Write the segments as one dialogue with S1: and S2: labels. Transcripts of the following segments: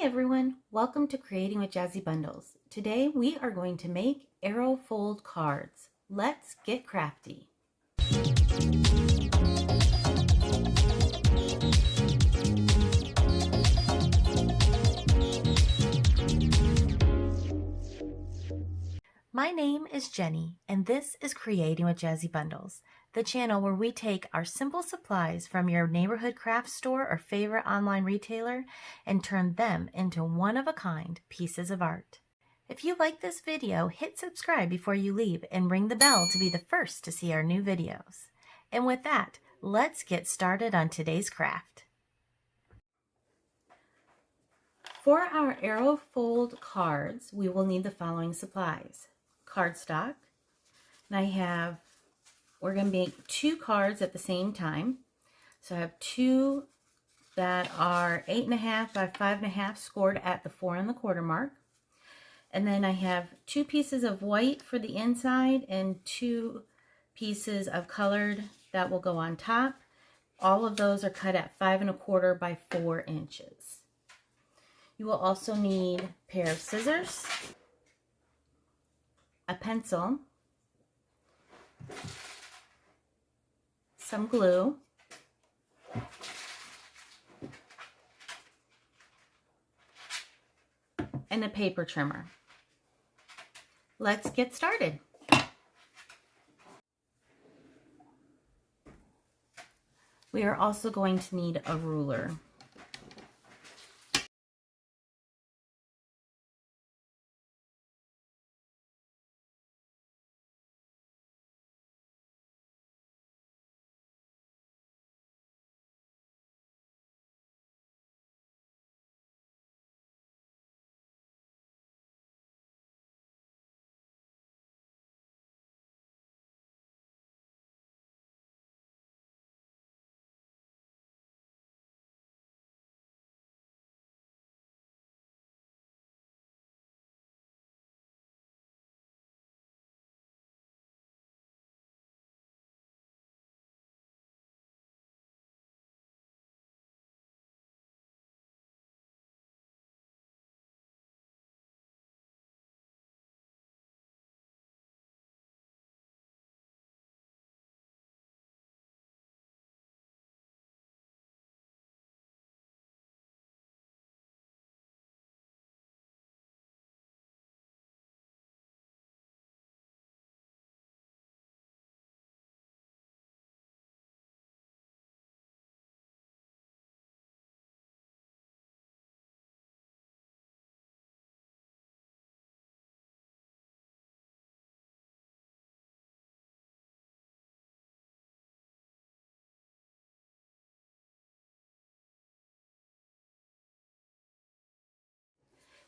S1: everyone, welcome to Creating with Jazzy Bundles. Today we are going to make arrow fold cards. Let's get crafty. My name is Jenny, and this is Creating with Jazzy Bundles, the channel where we take our simple supplies from your neighborhood craft store or favorite online retailer and turn them into one-of-a-kind pieces of art. If you like this video, hit subscribe before you leave and ring the bell to be the first to see our new videos. And with that, let's get started on today's craft. For our arrow fold cards, we will need the following supplies. Cardstock, and we're going to make 2 cards at the same time. So I have 2 that are 8.5 by 5.5 scored at the 4 1/4 mark. And then I have 2 pieces of white for the inside and 2 pieces of colored that will go on top. All of those are cut at 5 1/4 by 4 inches. You will also need a pair of scissors, a pencil, some glue, and a paper trimmer. Let's get started. We are also going to need a ruler.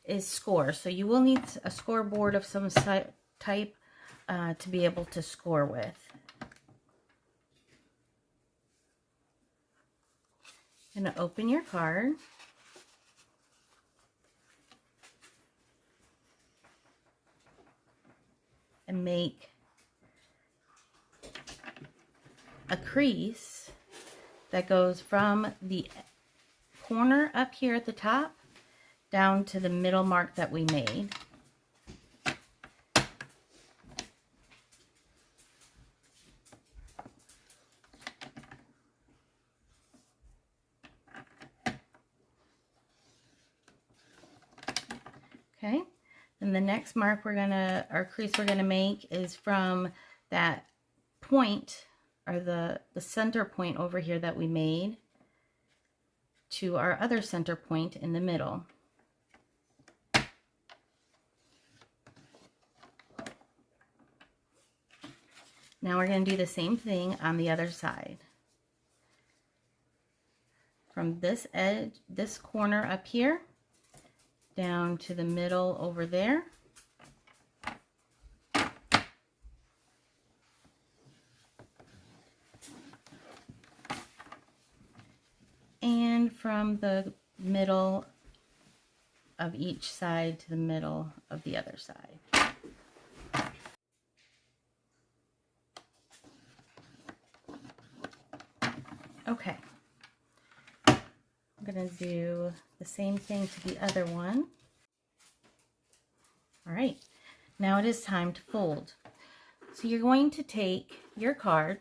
S1: Is score. So you will need a scoreboard of some type to be able to score with. Going to open your card. And make a crease that goes from the corner up here at the top down to the middle mark that we made. Okay, and the next mark our crease we're gonna make is from that point, or the center point over here that we made, to our other center point in the middle. Now we're going to do the same thing on the other side. From this edge, this corner up here, down to the middle over there. And from the middle of each side to the middle of the other side. Okay. I'm going to do the same thing to the other one. All right, now it is time to fold. So you're going to take your card,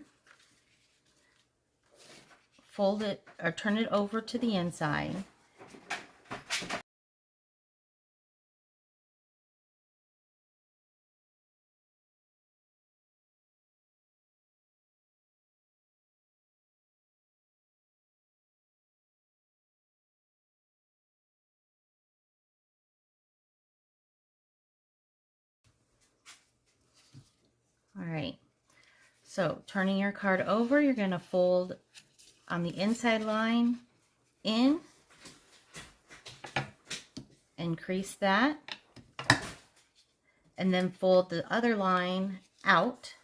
S1: fold it or turn it over to the inside. All right, so turning your card over, you're going to fold on the inside line in, increase that, and then fold the other line out,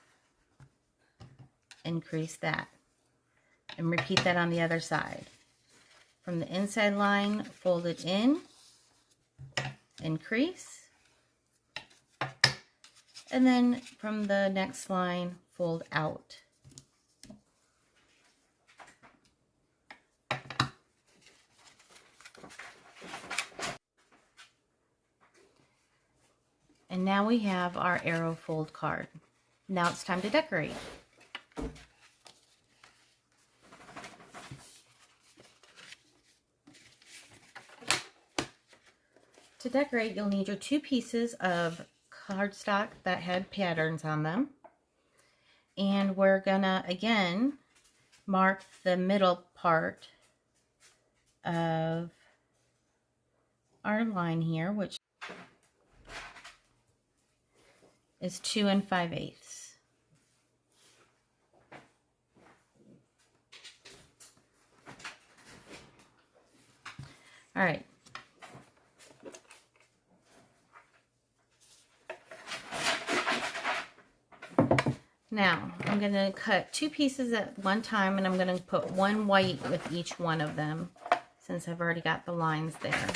S1: increase that, and repeat that on the other side. From the inside line, fold it in, increase, and then from the next line, fold out. And now we have our arrow fold card. Now it's time to decorate. To decorate, you'll need your 2 pieces of cardstock that had patterns on them. And we're gonna, again, mark the middle part of our line here, which is 2 5/8. All right. Now, I'm going to cut 2 pieces at one time, and I'm going to put one white with each one of them, since I've already got the lines there.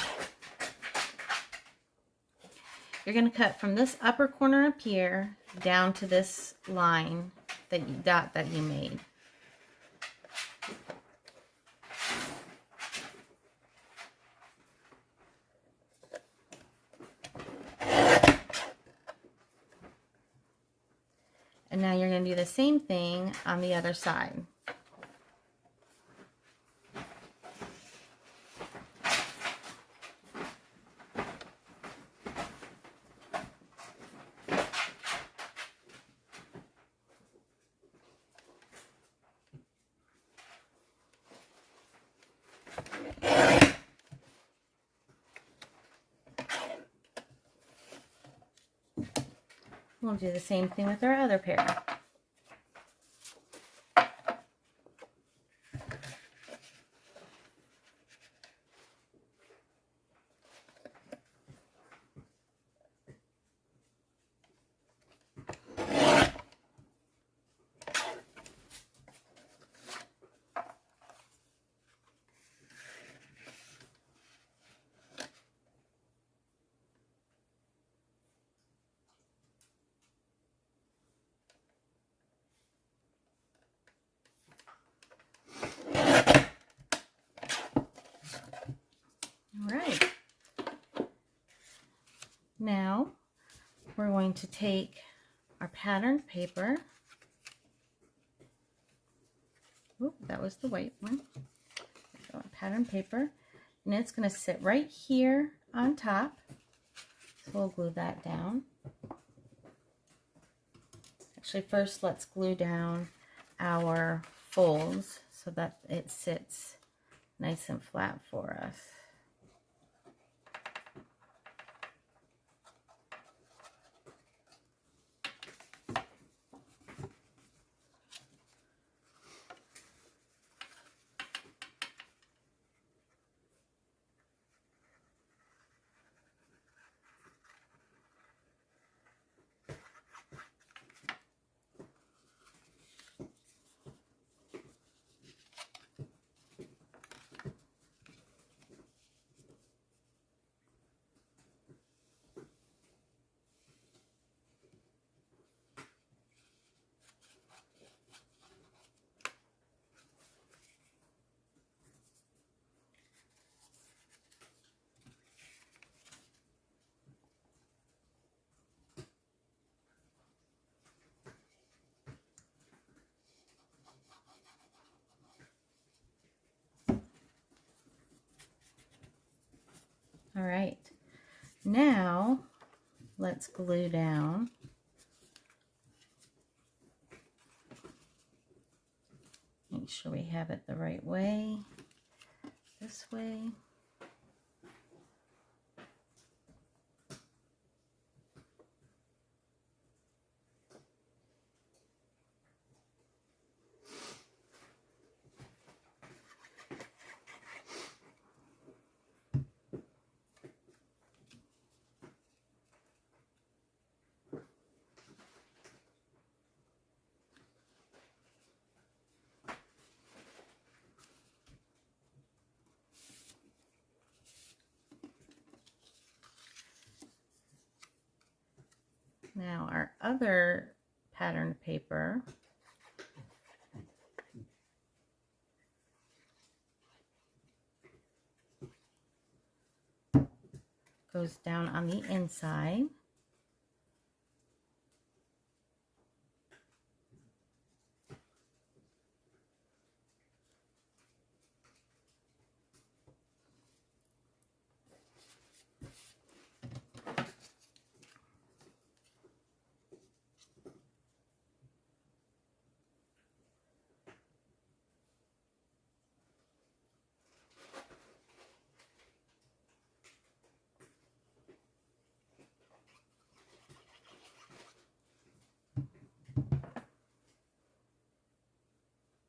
S1: You're going to cut from this upper corner up here down to this line dot that you made. And now you're going to do the same thing on the other side. We'll do the same thing with our other pair. Alright, now we're going to take our patterned paper. Oop, that was the white one. So our patterned paper, and it's going to sit right here on top. So we'll glue that down. Actually, first let's glue down our folds so that it sits nice and flat for us. All right, now let's glue down. Make sure we have it the right way, this way. Now our other pattern paper goes down on the inside.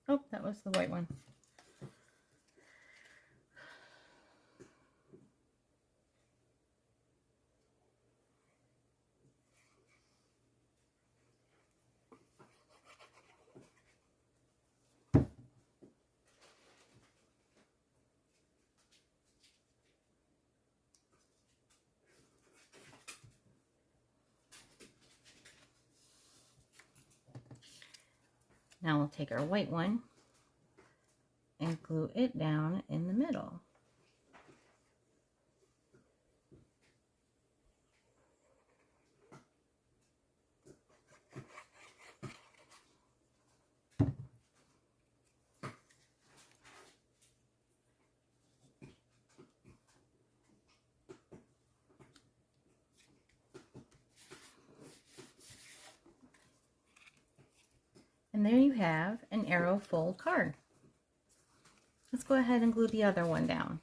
S1: Oh, that was the white one. Now we'll take our white one and glue it down in the middle. And there you have an arrow fold card. Let's go ahead and glue the other one down.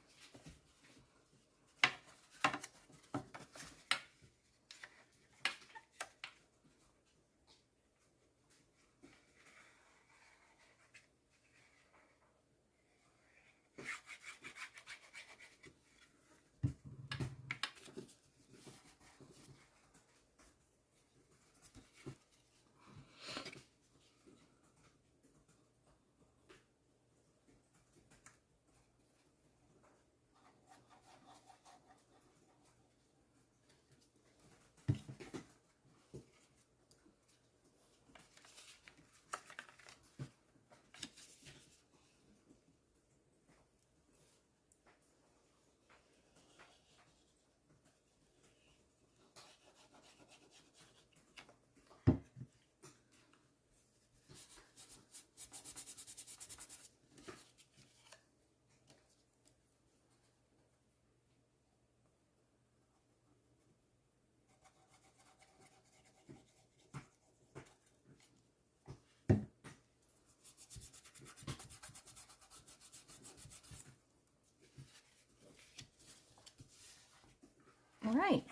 S1: All right,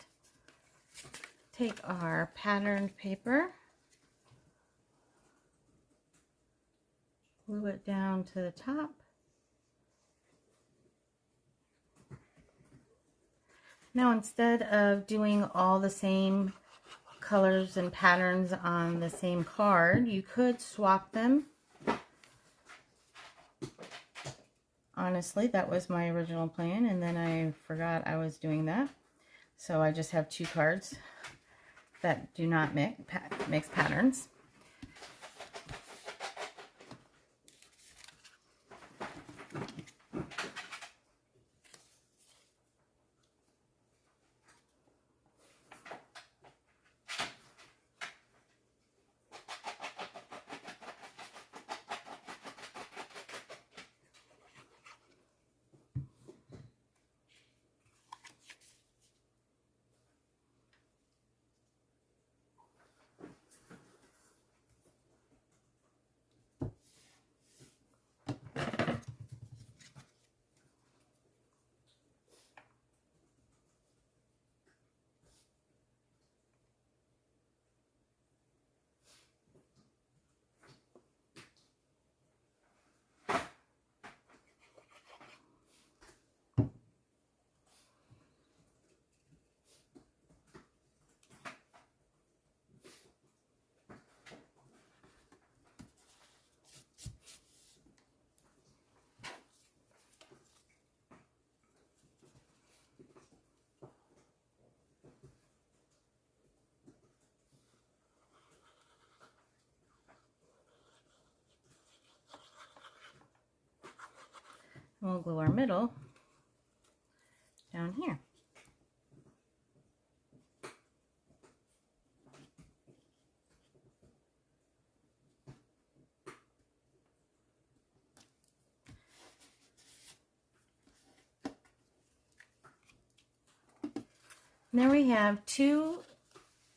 S1: take our patterned paper, glue it down to the top. Now instead of doing all the same colors and patterns on the same card, you could swap them. Honestly, that was my original plan, and then I forgot I was doing that. So I just have two cards that do not mix patterns. We'll glue our middle down here. And there we have 2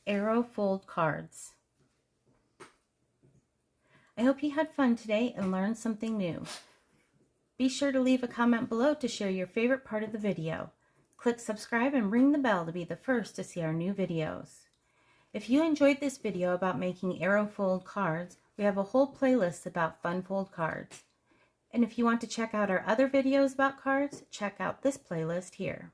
S1: arrow fold cards. I hope you had fun today and learned something new. Be sure to leave a comment below to share your favorite part of the video. Click subscribe and ring the bell to be the first to see our new videos. If you enjoyed this video about making arrow fold cards, we have a whole playlist about fun fold cards. And if you want to check out our other videos about cards, check out this playlist here.